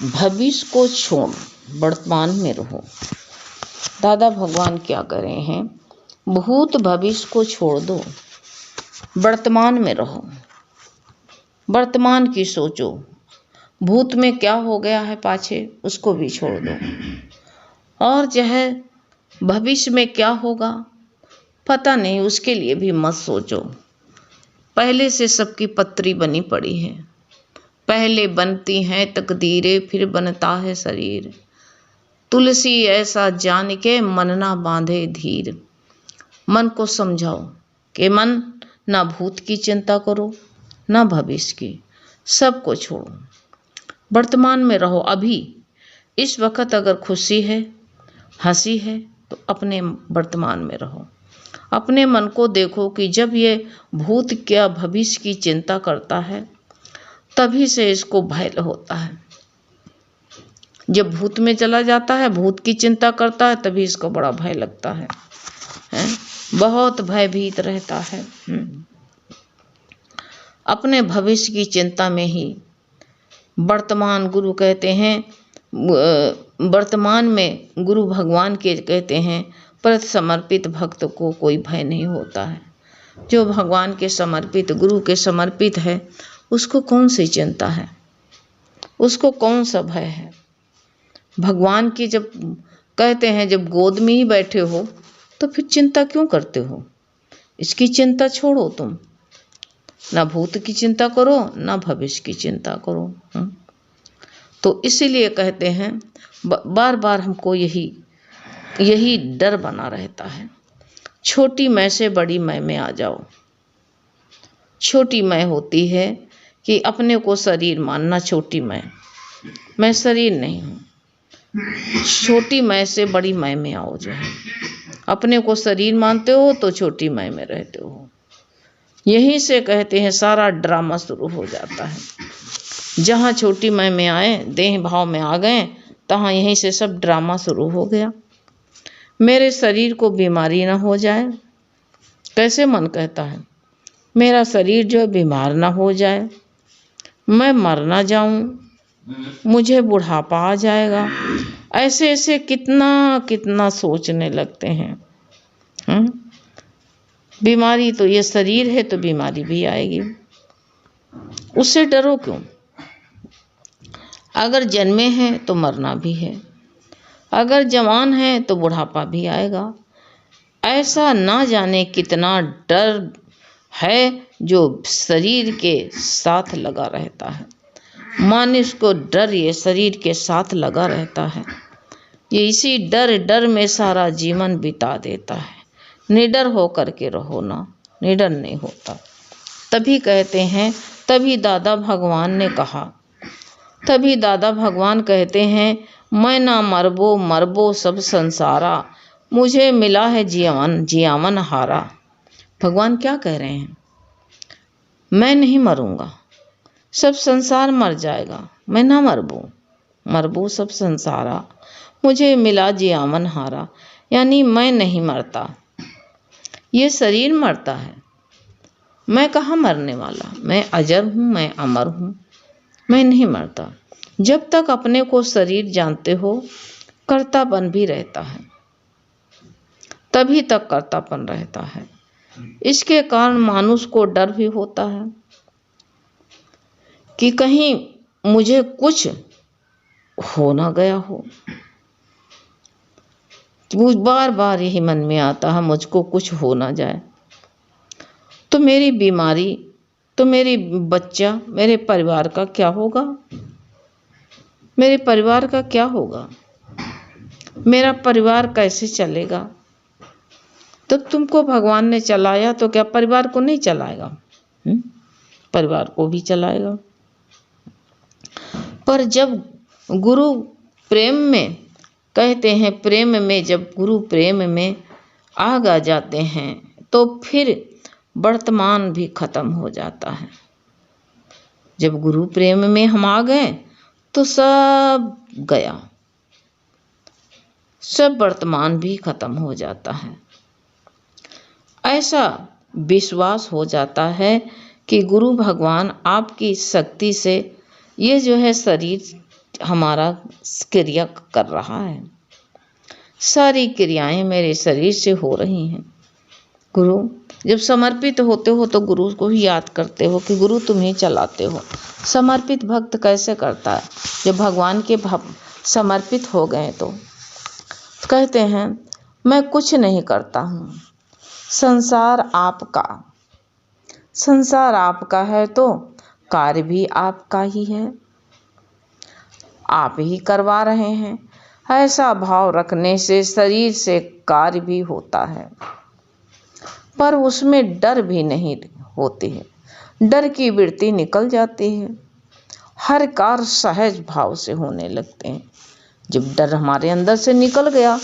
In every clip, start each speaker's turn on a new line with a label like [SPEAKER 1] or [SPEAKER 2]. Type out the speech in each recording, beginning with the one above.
[SPEAKER 1] भविष्य को छोड़ वर्तमान में रहो। दादा भगवान क्या कर रहे हैं? भूत भविष्य को छोड़ दो, वर्तमान में रहो, वर्तमान की सोचो। भूत में क्या हो गया है पाछे, उसको भी छोड़ दो। और जो है भविष्य में क्या होगा पता नहीं, उसके लिए भी मत सोचो। पहले से सबकी पत्री बनी पड़ी है। पहले बनती हैं तकदीरें, फिर बनता है शरीर। तुलसी ऐसा जान के मन ना बांधे धीर। मन को समझाओ कि मन ना भूत की चिंता करो ना भविष्य की, सबको छोड़ो, वर्तमान में रहो। अभी इस वक्त अगर खुशी है, हंसी है, तो अपने वर्तमान में रहो। अपने मन को देखो कि जब ये भूत क्या भविष्य की चिंता करता है, तभी से इसको भय होता है। जब भूत में चला जाता है, भूत की चिंता करता है, तभी इसको बड़ा भय लगता है, बहुत भयभीत रहता है। अपने भविष्य की चिंता में ही वर्तमान, गुरु कहते हैं वर्तमान में गुरु भगवान के कहते हैं परत समर्पित भक्त को कोई भय नहीं होता है। जो भगवान के समर्पित, गुरु के समर्पित है, उसको कौन सी चिंता है, उसको कौन सा भय है। भगवान की जब कहते हैं जब गोद में ही बैठे हो तो फिर चिंता क्यों करते हो? इसकी चिंता छोड़ो तुम, ना भूत की चिंता करो ना भविष्य की चिंता करो। तो इसीलिए कहते हैं बार बार हमको यही डर बना रहता है। छोटी मैं से बड़ी मैं में आ जाओ। छोटी मैं होती है कि अपने को शरीर मानना, छोटी मैं शरीर नहीं हूँ। छोटी मैं से बड़ी मैं में आओ। जो है अपने को शरीर मानते हो तो छोटी मैं में रहते हो। यहीं से कहते हैं सारा ड्रामा शुरू हो जाता है। जहाँ छोटी मैं में आए, देह भाव में आ गए, तहाँ यहीं से सब ड्रामा शुरू हो गया। मेरे शरीर को बीमारी ना हो जाए, कैसे मन कहता है मेरा शरीर जो बीमार ना हो जाए, मैं मर ना जाऊं, मुझे बुढ़ापा आ जाएगा। ऐसे ऐसे कितना सोचने लगते हैं। बीमारी तो ये शरीर है, तो बीमारी भी आएगी, उससे डरो क्यों? अगर जन्मे हैं तो मरना भी है, अगर जवान है तो बुढ़ापा भी आएगा। ऐसा ना जाने कितना डर है जो शरीर के साथ लगा रहता है। मानुष को डर ये शरीर के साथ लगा रहता है। ये इसी डर में सारा जीवन बिता देता है। निडर हो करके रहो ना, निडर नहीं होता। तभी कहते हैं, तभी दादा भगवान ने कहा, तभी दादा भगवान कहते हैं मैं ना मरबो सब संसारा, मुझे मिला है जियावन हारा। भगवान क्या कह रहे हैं? मैं नहीं मरूंगा, सब संसार मर जाएगा, मैं ना मरबो सब संसारा, मुझे मिला जियावन हारा। यानी मैं नहीं मरता, ये शरीर मरता है। मैं कहाँ मरने वाला, मैं अजर हूँ, मैं अमर हूँ, मैं नहीं मरता। जब तक अपने को शरीर जानते हो, कर्तापन भी रहता है, तभी तक कर्तापन रहता है। इसके कारण मानुष को डर भी होता है कि कहीं मुझे कुछ हो ना गया हो। बार बार यही मन में आता है, मुझको कुछ हो ना जाए तो मेरी बीमारी, तो मेरी बच्चा, मेरे परिवार का क्या होगा? मेरे परिवार का क्या होगा? मेरा परिवार कैसे चलेगा? तो तुमको भगवान ने चलाया तो क्या परिवार को नहीं चलाएगा? परिवार को भी चलाएगा। पर जब गुरु प्रेम में, कहते हैं प्रेम में, जब गुरु प्रेम में आ जाते हैं तो फिर वर्तमान भी खत्म हो जाता है। जब गुरु प्रेम में हम आ गए तो सब गया, सब वर्तमान भी खत्म हो जाता है। ऐसा विश्वास हो जाता है कि गुरु भगवान आपकी शक्ति से ये जो है शरीर हमारा क्रिया कर रहा है। सारी क्रियाएं मेरे शरीर से हो रही हैं। गुरु जब समर्पित होते हो तो गुरु को ही याद करते हो कि गुरु तुम ही चलाते हो। समर्पित भक्त कैसे करता है? जब भगवान के समर्पित हो गए तो कहते हैं मैं कुछ नहीं करता हूँ, संसार आपका। संसार आपका है तो कार्य भी आपका ही है, आप ही करवा रहे हैं। ऐसा भाव रखने से शरीर से कार्य भी होता है, पर उसमें डर भी नहीं होती है। डर की वृत्ति निकल जाती है। हर कार्य सहज भाव से होने लगते हैं। जब डर हमारे अंदर से निकल गया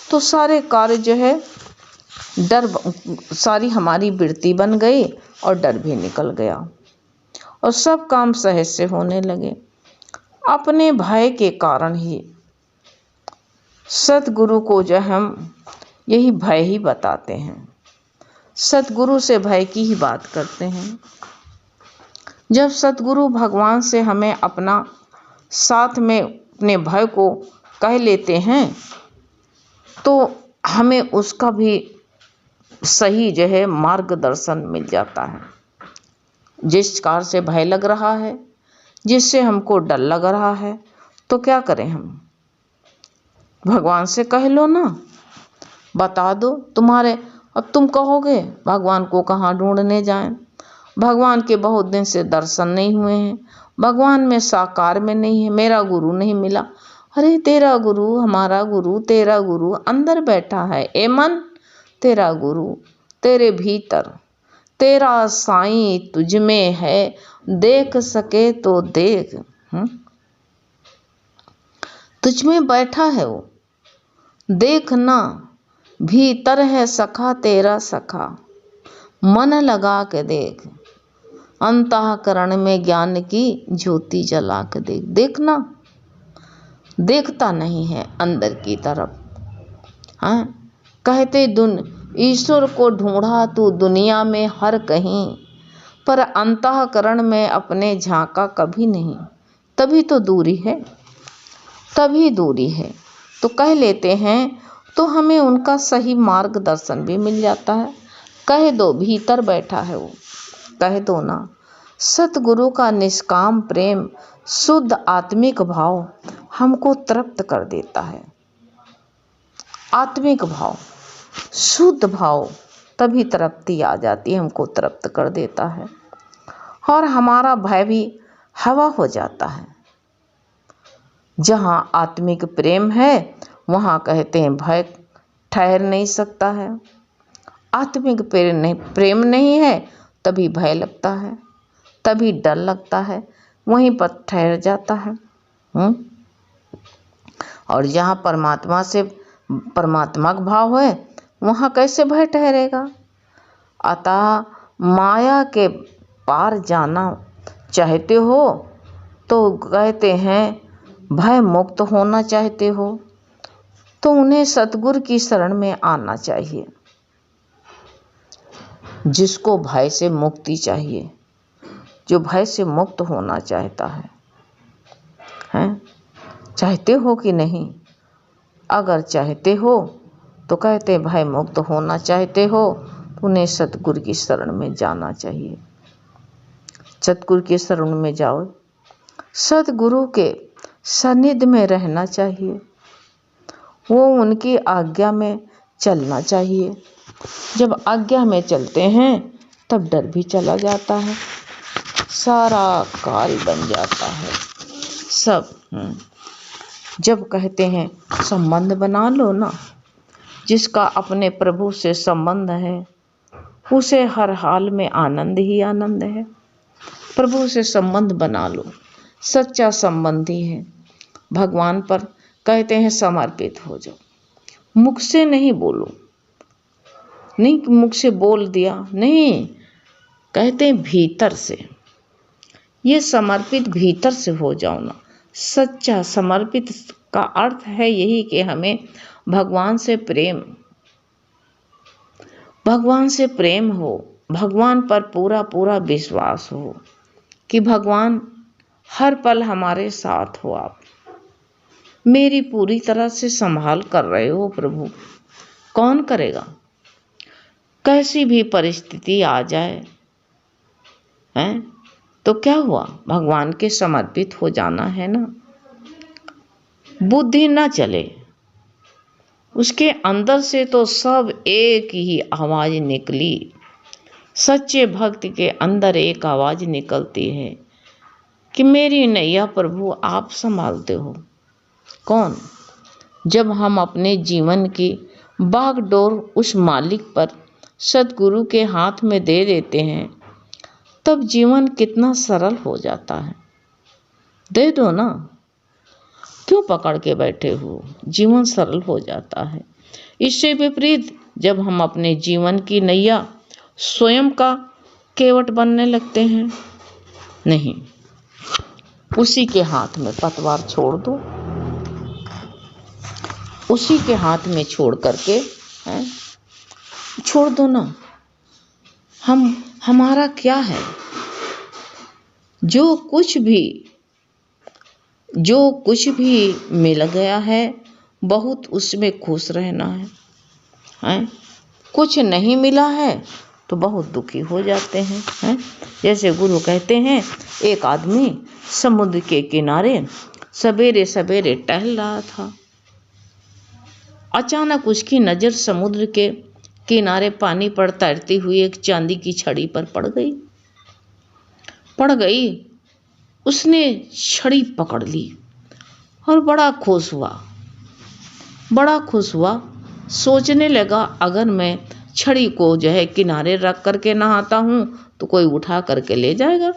[SPEAKER 1] तो सारे कार्य जो है डर सारी हमारी वृत्ति बन गई और डर भी निकल गया और सब काम सहज से होने लगे। अपने भय के कारण ही सतगुरु को जो हम यही भय ही बताते हैं, सतगुरु से भय की ही बात करते हैं। जब सतगुरु भगवान से हमें अपना साथ में अपने भय को कह लेते हैं तो हमें उसका भी सही जो है मार्गदर्शन मिल जाता है। जिस कार से भय लग रहा है, जिससे हमको डर लग रहा है, तो क्या करें हम? भगवान से कह लो ना, बता दो तुम्हारे। अब तुम कहोगे भगवान को कहाँ ढूंढने जाएं? भगवान के बहुत दिन से दर्शन नहीं हुए हैं, भगवान में साकार में नहीं है, मेरा गुरु नहीं मिला। अरे तेरा गुरु, हमारा गुरु, तेरा गुरु अंदर बैठा है। ए मन, तेरा गुरु तेरे भीतर, तेरा साईं तुझ में है, देख सके तो देख। तुझ में बैठा है वो, देखना। भीतर है सखा तेरा सखा, मन लगा के देख। अंतःकरण में ज्ञान की ज्योति जला के देख। देखना, देखता नहीं है अंदर की तरफ। हाँ, कहते ईश्वर को ढूंढा तू दुनिया में हर कहीं, पर अंतःकरण में अपने झांका कभी नहीं। तभी तो दूरी है, तभी दूरी है। तो कह लेते हैं तो हमें उनका सही मार्गदर्शन भी मिल जाता है। कह दो भीतर बैठा है वो, कह दो ना। सतगुरु का निष्काम प्रेम, शुद्ध आत्मिक भाव हमको तृप्त कर देता है। आत्मिक भाव, शुद्ध भाव, तभी तृप्ति आ जाती है, हमको तृप्त कर देता है और हमारा भय भी हवा हो जाता है। जहाँ आत्मिक प्रेम है वहाँ कहते हैं भय ठहर नहीं सकता है। आत्मिक प्रेम नहीं है तभी भय लगता है, तभी डर लगता है, वहीं पर ठहर जाता है। और जहाँ परमात्मा से परमात्मक भाव है वहाँ कैसे भय ठहरेगा? अतः माया के पार जाना चाहते हो तो कहते हैं भय मुक्त होना चाहते हो तो उन्हें सतगुरु की शरण में आना चाहिए। जिसको भय से मुक्ति चाहिए, जो भय से मुक्त होना चाहता है, हैं? चाहते हो कि नहीं? अगर चाहते हो तो कहते भय मुक्त होना चाहते हो तो उन्हें सतगुरु की शरण में जाना चाहिए। सतगुरु की शरण में जाओ, सतगुरु के सानिध्य में रहना चाहिए, वो उनकी आज्ञा में चलना चाहिए। जब आज्ञा में चलते हैं तब डर भी चला जाता है, सारा कार्य बन जाता है सब। जब कहते हैं संबंध बना लो ना, जिसका अपने प्रभु से संबंध है उसे हर हाल में आनंद ही आनंद है। प्रभु से संबंध बना लो, सच्चा संबंधी है। भगवान पर कहते हैं समर्पित हो जाओ। मुख से नहीं बोलो, नहीं कि मुख से बोल दिया, नहीं, कहते हैं भीतर से। ये समर्पित भीतर से हो जाओ ना। सच्चा समर्पित का अर्थ है यही कि हमें भगवान से प्रेम हो, भगवान पर पूरा पूरा विश्वास हो कि भगवान हर पल हमारे साथ हो। आप मेरी पूरी तरह से संभाल कर रहे हो प्रभु। कौन करेगा? कैसी भी परिस्थिति आ जाए हैं तो क्या हुआ, भगवान के समर्पित हो जाना है ना। बुद्धि ना चले, उसके अंदर से तो सब एक ही आवाज निकली। सच्चे भक्त के अंदर एक आवाज निकलती है कि मेरी नैया प्रभु आप संभालते हो। कौन? जब हम अपने जीवन की बागडोर उस मालिक पर, सद्गुरु के हाथ में दे देते हैं, तब जीवन कितना सरल हो जाता है। दे दो ना, क्यों पकड़ के बैठे हो? जीवन सरल हो जाता है। इससे विपरीत जब हम अपने जीवन की नैया स्वयं का केवट बनने लगते हैं, नहीं, उसी के हाथ में पतवार छोड़ दो, उसी के हाथ में छोड़ करके छोड़ दो ना। हमारा क्या है? जो कुछ भी मिल गया है बहुत उसमें खुश रहना है। कुछ नहीं मिला है तो बहुत दुखी हो जाते हैं। जैसे गुरु कहते हैं, एक आदमी समुद्र के किनारे सवेरे सवेरे टहल रहा था। अचानक उसकी नज़र समुद्र के किनारे पानी पर तैरती हुई एक चांदी की छड़ी पर पड़ गई। उसने छड़ी पकड़ ली और बड़ा खुश हुआ। सोचने लगा, अगर मैं छड़ी को किनारे रख करके नहाता हूँ तो कोई उठा करके ले जाएगा,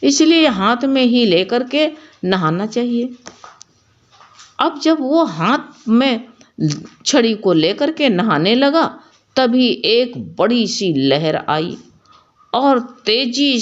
[SPEAKER 1] इसलिए हाथ में ही ले करके नहाना चाहिए। अब जब वो हाथ में छड़ी को लेकर के नहाने लगा, तभी एक बड़ी सी लहर आई और तेजी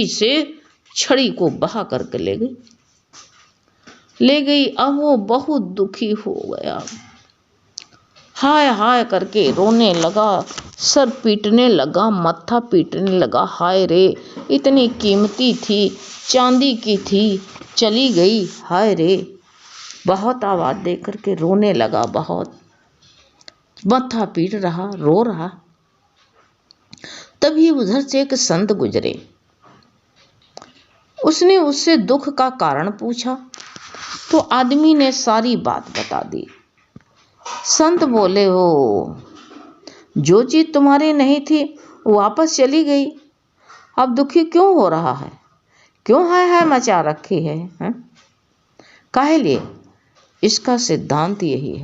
[SPEAKER 1] से छड़ी को बहा करके ले गई। अब वो बहुत दुखी हो गया, हाय हाय करके रोने लगा, सर पीटने लगा, मत्था पीटने लगा। हाय रे, इतनी कीमती थी, चांदी की थी, चली गई, हाय रे। बहुत आवाज दे करके रोने लगा, बहुत मत्था पीट रहा, रो रहा। तभी उधर से एक संत गुजरे। उसने उससे दुख का कारण पूछा तो आदमी ने सारी बात बता दी। संत बोले, हो जो चीज तुम्हारी नहीं थी वापस चली गई, अब दुखी क्यों हो रहा है? क्यों हाय मचा रखी है? काहे लिए? इसका सिद्धांत यही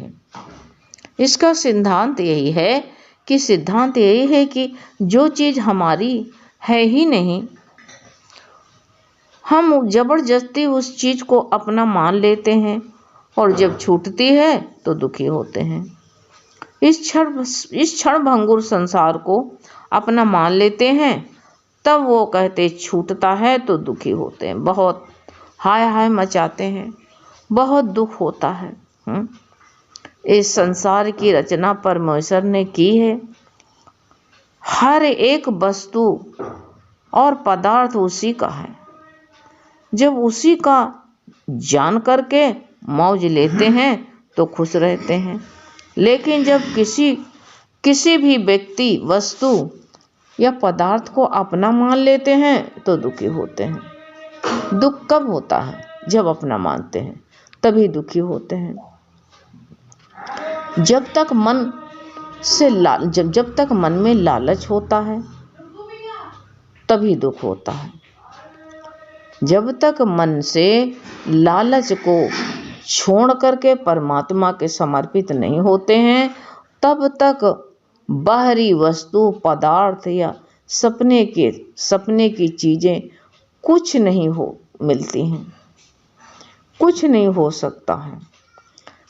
[SPEAKER 1] है कि जो चीज हमारी है ही नहीं, हम जबरदस्ती उस चीज को अपना मान लेते हैं और जब छूटती है तो दुखी होते हैं। इस क्षण भंगुर संसार को अपना मान लेते हैं, तब वो कहते छूटता है तो दुखी होते हैं, बहुत हाय मचाते हैं, बहुत दुख होता है। इस संसार की रचना परमेश्वर ने की है। हर एक वस्तु और पदार्थ उसी का है। जब उसी का जान करके मौज लेते हैं तो खुश रहते हैं, लेकिन जब किसी भी व्यक्ति, वस्तु या पदार्थ को अपना मान लेते हैं तो दुखी होते हैं। दुख कब होता है? जब अपना मानते हैं तभी दुखी होते हैं। जब तक मन में लालच होता है तभी दुख होता है। जब तक मन से लालच को छोड़ करके परमात्मा के समर्पित नहीं होते हैं, तब तक बाहरी वस्तु, पदार्थ या सपने की चीजें कुछ नहीं मिलती हैं, कुछ नहीं हो सकता है।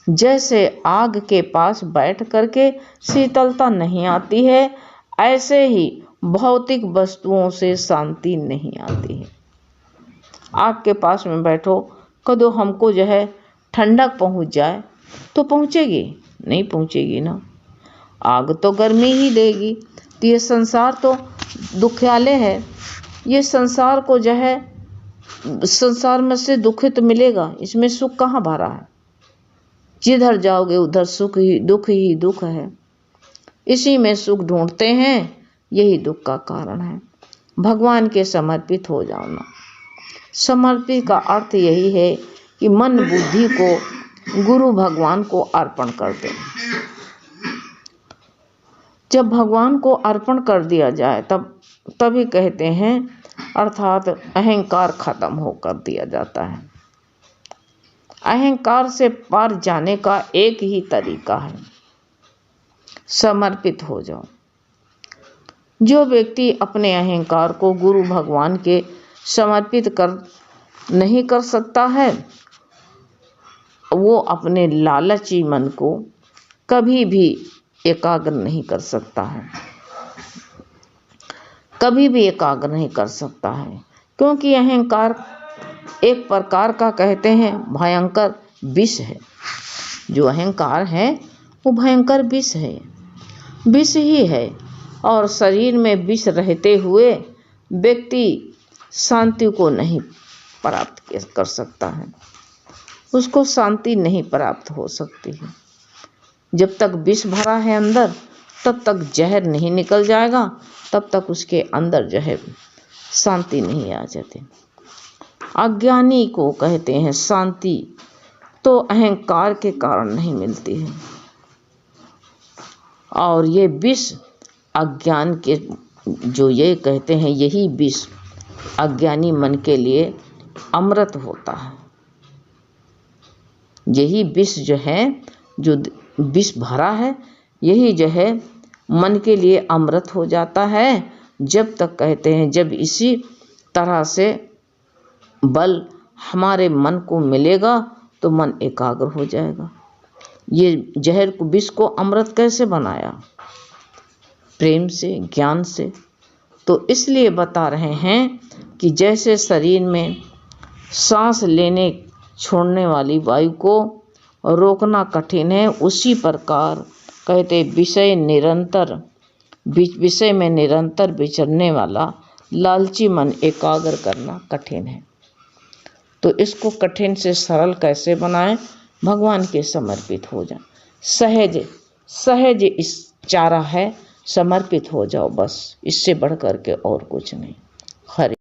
[SPEAKER 1] जैसे आग के पास बैठ करके शीतलता नहीं आती है, ऐसे ही भौतिक वस्तुओं से शांति नहीं आती है। आग के पास में बैठो, कदो हमको ठंडक पहुंच जाए तो पहुंचेगी? नहीं पहुंचेगी ना। आग तो गर्मी ही देगी। तो ये संसार तो दुखियालय है। ये संसार को संसार में से दुख तो मिलेगा, इसमें सुख कहाँ भरा है। जिधर जाओगे उधर सुख ही दुख है। इसी में सुख ढूंढते हैं, यही दुख का कारण है। भगवान के समर्पित हो जाना। समर्पित का अर्थ यही है कि मन बुद्धि को गुरु भगवान को अर्पण कर दो। जब भगवान को अर्पण कर दिया जाए तभी कहते हैं, अर्थात अहंकार खत्म होकर दिया जाता है। अहंकार से पार जाने का एक ही तरीका है, समर्पित हो जाओ। जो व्यक्ति अपने अहंकार को गुरु भगवान के समर्पित नहीं कर सकता है, वो अपने लालची मन को कभी भी एकाग्र नहीं कर सकता है, कभी भी एकाग्र नहीं कर सकता है। क्योंकि अहंकार एक प्रकार का कहते हैं भयंकर विष है। जो अहंकार है वो भयंकर विष है, विष ही है। और शरीर में विष रहते हुए व्यक्ति शांति को नहीं प्राप्त कर सकता है, उसको शांति नहीं प्राप्त हो सकती है। जब तक विष भरा है अंदर, तब तक जहर नहीं निकल जाएगा, तब तक उसके अंदर जो है शांति नहीं आ जाती। अज्ञानी को कहते हैं शांति तो अहंकार के कारण नहीं मिलती है। और ये विष अज्ञान के, जो ये कहते हैं यही विष अज्ञानी मन के लिए अमृत होता है। यही विष जो है, जो विष भरा है, यही जो है मन के लिए अमृत हो जाता है। जब तक कहते हैं, जब इसी तरह से बल हमारे मन को मिलेगा तो मन एकाग्र हो जाएगा। ये जहर को, विष को अमृत कैसे बनाया? प्रेम से, ज्ञान से। तो इसलिए बता रहे हैं कि जैसे शरीर में सांस लेने छोड़ने वाली वायु को रोकना कठिन है, उसी प्रकार कहते विषय में निरंतर विचरने वाला लालची मन एकाग्र करना कठिन है। तो इसको कठिन से सरल कैसे बनाएं? भगवान के समर्पित हो जाए। सहज इस चारा है, समर्पित हो जाओ, बस इससे बढ़ कर के और कुछ नहीं। हरि